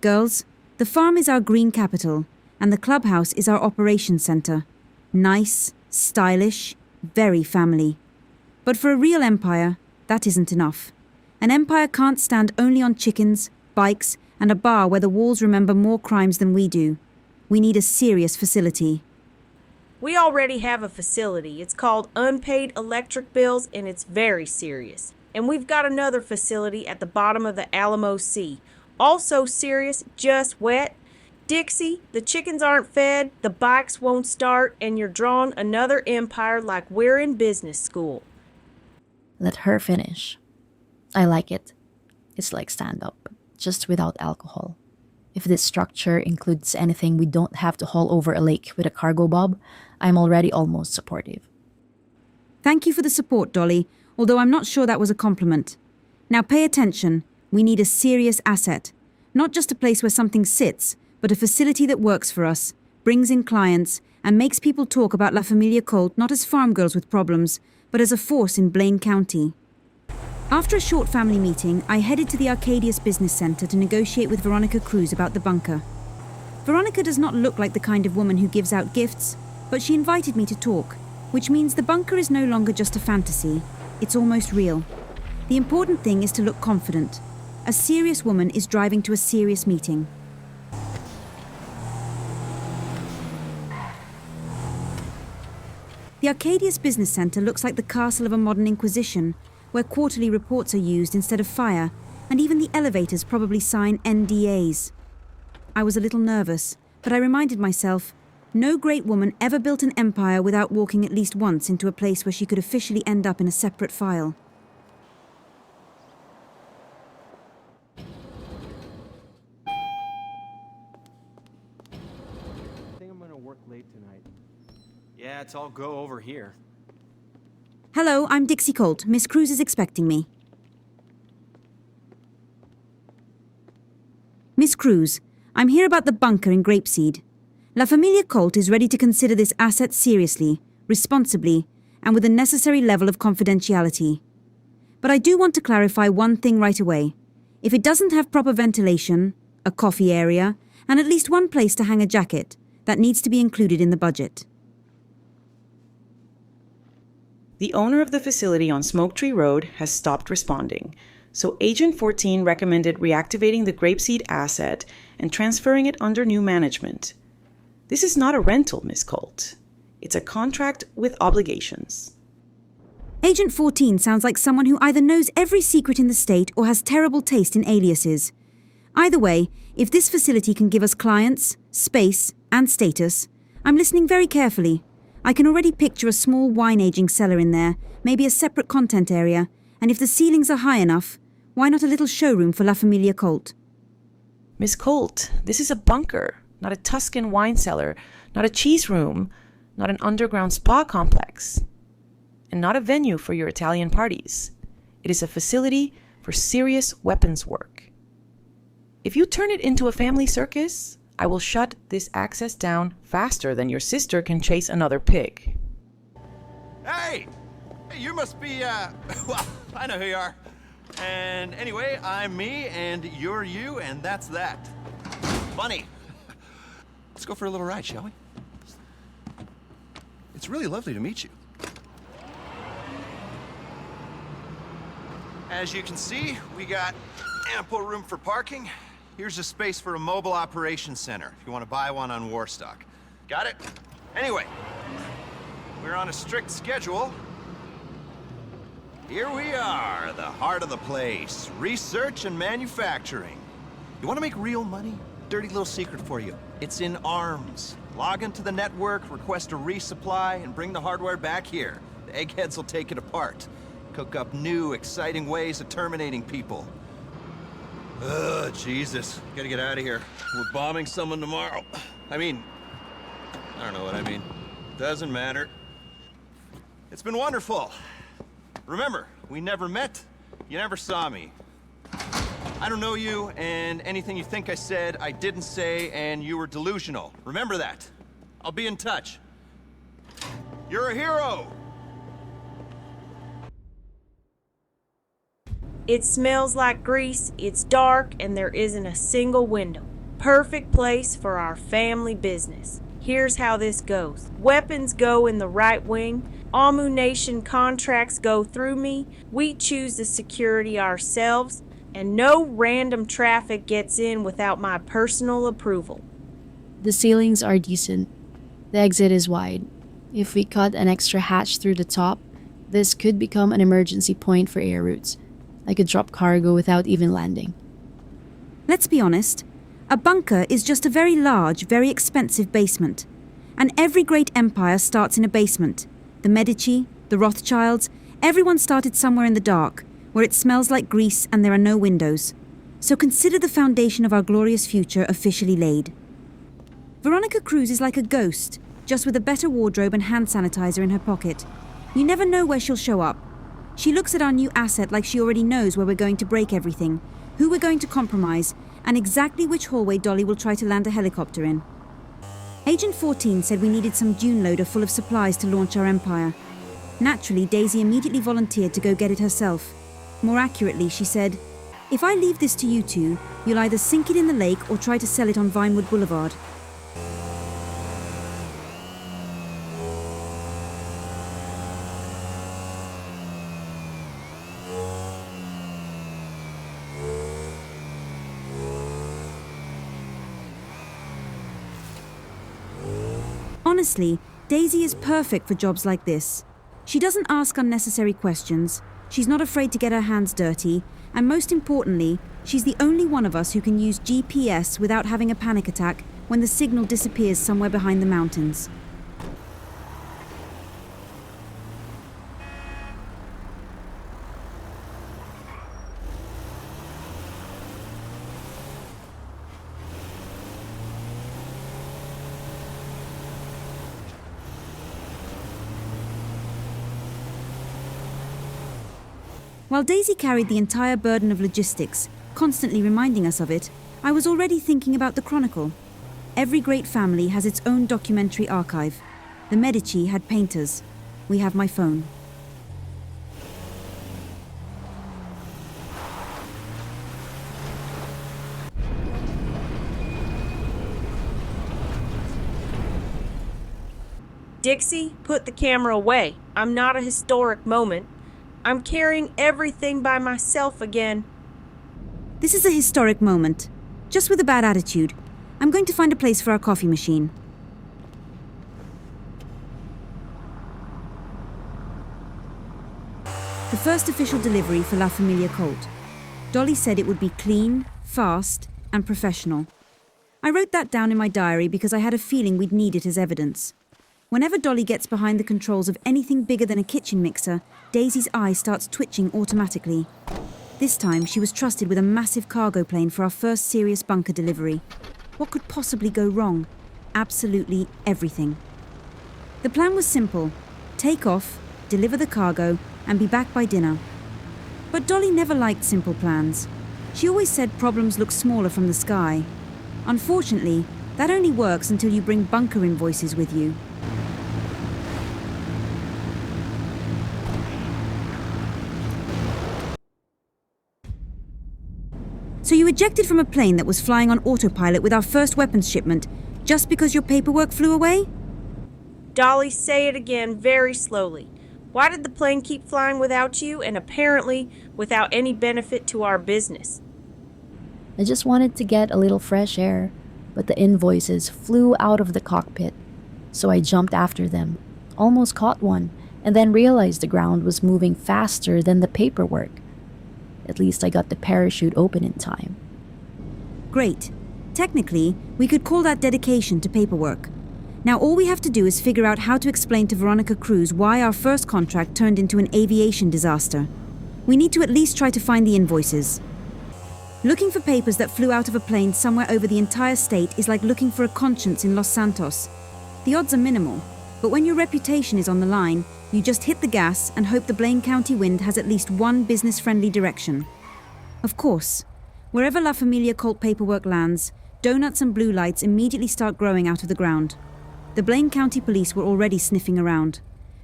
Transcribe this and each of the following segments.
Girls, the farm is our green capital, and the clubhouse is our operations center. Nice, stylish, very family. But for a real empire, that isn't enough. An empire can't stand only on chickens, bikes, and a bar where the walls remember more crimes than we do. We need a serious facility. We already have a facility. It's called Unpaid Electric Bills, and it's very serious. And we've got another facility at the bottom of the Alamo Sea. Also serious, just wet. Dixie, the chickens aren't fed, the bikes won't start, and you're drawing another empire like we're in business school. Let her finish. I like it. It's like stand-up, just without alcohol. If this structure includes anything we don't have to haul over a lake with a cargo bob, I'm already almost supportive. Thank you for the support, Dolly, although I'm not sure that was a compliment. Now pay attention. We need a serious asset. Not just a place where something sits, but a facility that works for us, brings in clients, and makes people talk about La Famiglia Colt not as farm girls with problems, but as a force in Blaine County. After a short family meeting, I headed to the Arcadius Business Center to negotiate with Veronica Cruz about the bunker. Veronica does not look like the kind of woman who gives out gifts, but she invited me to talk, which means the bunker is no longer just a fantasy, it's almost real. The important thing is to look confident. A serious woman is driving to a serious meeting. The Arcadius Business Center looks like the castle of a modern inquisition, where quarterly reports are used instead of fire, and even the elevators probably sign NDAs. I was a little nervous, but I reminded myself, no great woman ever built an empire without walking at least once into a place where she could officially end up in a separate file. I think I'm gonna work late tonight. Yeah, it's all go over here. Hello, I'm Dixie Colt. Miss Cruz is expecting me. Miss Cruz, I'm here about the bunker in Grapeseed. La Famiglia Colt is ready to consider this asset seriously, responsibly, and with a necessary level of confidentiality. But I do want to clarify one thing right away. If it doesn't have proper ventilation, a coffee area, and at least one place to hang a jacket, that needs to be included in the budget. The owner of the facility on Smoke Tree Road has stopped responding, so Agent 14 recommended reactivating the Grapeseed asset and transferring it under new management. This is not a rental, Miss Colt. It's a contract with obligations. Agent 14 sounds like someone who either knows every secret in the state or has terrible taste in aliases. Either way, if this facility can give us clients, space, and status, I'm listening very carefully. I can already picture a small wine-aging cellar in there, maybe a separate content area, and if the ceilings are high enough, why not a little showroom for La Famiglia Colt? Miss Colt, this is a bunker, not a Tuscan wine cellar, not a cheese room, not an underground spa complex, and not a venue for your Italian parties. It is a facility for serious weapons work. If you turn it into a family circus, I will shut this access down faster than your sister can chase another pig. Hey! Hey, you must be, well, I know who you are. And anyway, I'm me, and you're you, and that's that. Funny. Let's go for a little ride, shall we? It's really lovely to meet you. As you can see, we got ample room for parking. Here's a space for a mobile operations center, if you want to buy one on Warstock. Got it? Anyway, we're on a strict schedule. Here we are, the heart of the place. Research and manufacturing. You want to make real money? Dirty little secret for you. It's in arms. Log into the network, request a resupply, and bring the hardware back here. The eggheads will take it apart. Cook up new, exciting ways of terminating people. Ugh, Jesus. Gotta get out of here. We're bombing someone tomorrow. I mean, I don't know what I mean. Doesn't matter. It's been wonderful. Remember, we never met. You never saw me. I don't know you, and anything you think I said, I didn't say, and you were delusional. Remember that. I'll be in touch. You're a hero! It smells like grease, it's dark, and there isn't a single window. Perfect place for our family business. Here's how this goes. Weapons go in the right wing. Ammunition contracts go through me. We choose the security ourselves. And no random traffic gets in without my personal approval. The ceilings are decent. The exit is wide. If we cut an extra hatch through the top, this could become an emergency point for air routes. I could drop cargo without even landing. Let's be honest. A bunker is just a very large, very expensive basement. And every great empire starts in a basement. The Medici, the Rothschilds, everyone started somewhere in the dark, where it smells like grease and there are no windows. So consider the foundation of our glorious future officially laid. Veronica Cruz is like a ghost, just with a better wardrobe and hand sanitizer in her pocket. You never know where she'll show up. She looks at our new asset like she already knows where we're going to break everything, who we're going to compromise, and exactly which hallway Dolly will try to land a helicopter in. Agent 14 said we needed some Duneloader full of supplies to launch our empire. Naturally, Daisy immediately volunteered to go get it herself. More accurately, she said, "If I leave this to you two, you'll either sink it in the lake or try to sell it on Vinewood Boulevard." Honestly, Daisy is perfect for jobs like this. She doesn't ask unnecessary questions, she's not afraid to get her hands dirty, and most importantly, she's the only one of us who can use GPS without having a panic attack when the signal disappears somewhere behind the mountains. While Daisy carried the entire burden of logistics, constantly reminding us of it, I was already thinking about the Chronicle. Every great family has its own documentary archive. The Medici had painters. We have my phone. Dixie, put the camera away. I'm not a historic moment. I'm carrying everything by myself again. This is a historic moment. Just with a bad attitude. I'm going to find a place for our coffee machine. The first official delivery for La Famiglia Colt. Dolly said it would be clean, fast, and professional. I wrote that down in my diary because I had a feeling we'd need it as evidence. Whenever Dolly gets behind the controls of anything bigger than a kitchen mixer, Daisy's eye starts twitching automatically. This time, she was trusted with a massive cargo plane for our first serious bunker delivery. What could possibly go wrong? Absolutely everything. The plan was simple. Take off, deliver the cargo, and be back by dinner. But Dolly never liked simple plans. She always said problems look smaller from the sky. Unfortunately, that only works until you bring bunker invoices with you. So you ejected from a plane that was flying on autopilot with our first weapons shipment just because your paperwork flew away? Dolly, say it again very slowly. Why did the plane keep flying without you and apparently without any benefit to our business? I just wanted to get a little fresh air, but the invoices flew out of the cockpit. So I jumped after them, almost caught one, and then realized the ground was moving faster than the paperwork. At least I got the parachute open in time. Great. Technically, we could call that dedication to paperwork. Now all we have to do is figure out how to explain to Veronica Cruz why our first contract turned into an aviation disaster. We need to at least try to find the invoices. Looking for papers that flew out of a plane somewhere over the entire state is like looking for a conscience in Los Santos. The odds are minimal, but when your reputation is on the line, you just hit the gas and hope the Blaine County wind has at least one business-friendly direction. Of course, wherever La Famiglia Colt paperwork lands, donuts and blue lights immediately start growing out of the ground. The Blaine County police were already sniffing around.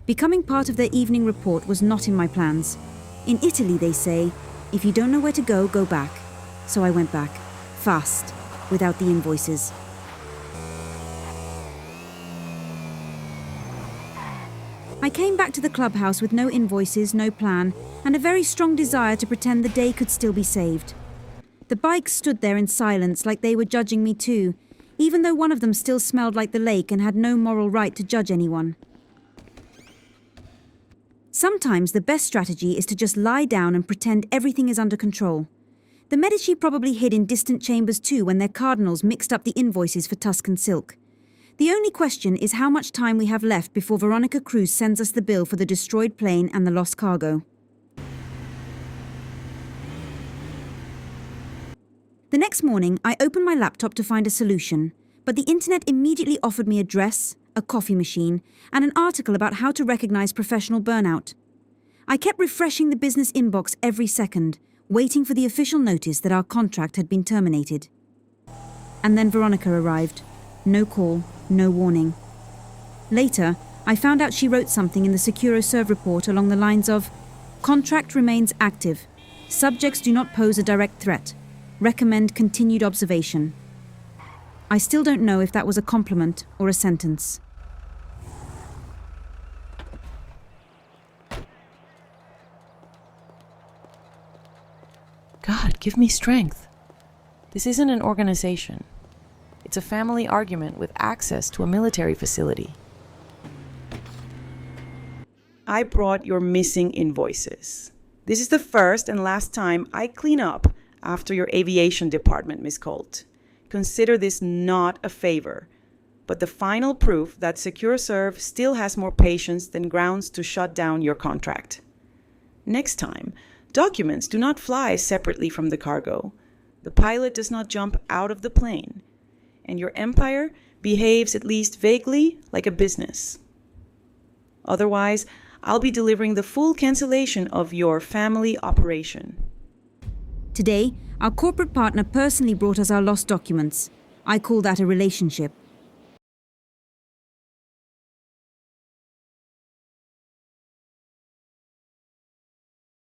Becoming part of their evening report was not in my plans. In Italy, they say, If you don't know where to go, go back. So I went back. Fast. Without the invoices. I came back to the clubhouse with no invoices, no plan, and a very strong desire to pretend the day could still be saved. The bikes stood there in silence like they were judging me too, even though one of them still smelled like the lake and had no moral right to judge anyone. Sometimes the best strategy is to just lie down and pretend everything is under control. The Medici probably hid in distant chambers too when their cardinals mixed up the invoices for Tuscan silk. The only question is how much time we have left before Veronica Cruz sends us the bill for the destroyed plane and the lost cargo. The next morning, I opened my laptop to find a solution, but the internet immediately offered me a dress, a coffee machine, and an article about how to recognize professional burnout. I kept refreshing the business inbox every second, waiting for the official notice that our contract had been terminated. And then Veronica arrived. No call, no warning. Later, I found out she wrote something in the SecuroServ report along the lines of, "Contract remains active. Subjects do not pose a direct threat. Recommend continued observation." I still don't know if that was a compliment or a sentence. God, give me strength. This isn't an organization. It's a family argument with access to a military facility. I brought your missing invoices. This is the first and last time I clean up after your aviation department, Miss Colt. Consider this not a favor, but the final proof that SecuroServ still has more patience than grounds to shut down your contract. Next time, documents do not fly separately from the cargo. The pilot does not jump out of the plane. And your empire behaves at least vaguely like a business. Otherwise, I'll be delivering the full cancellation of your family operation. Today, our corporate partner personally brought us our lost documents. I call that a relationship.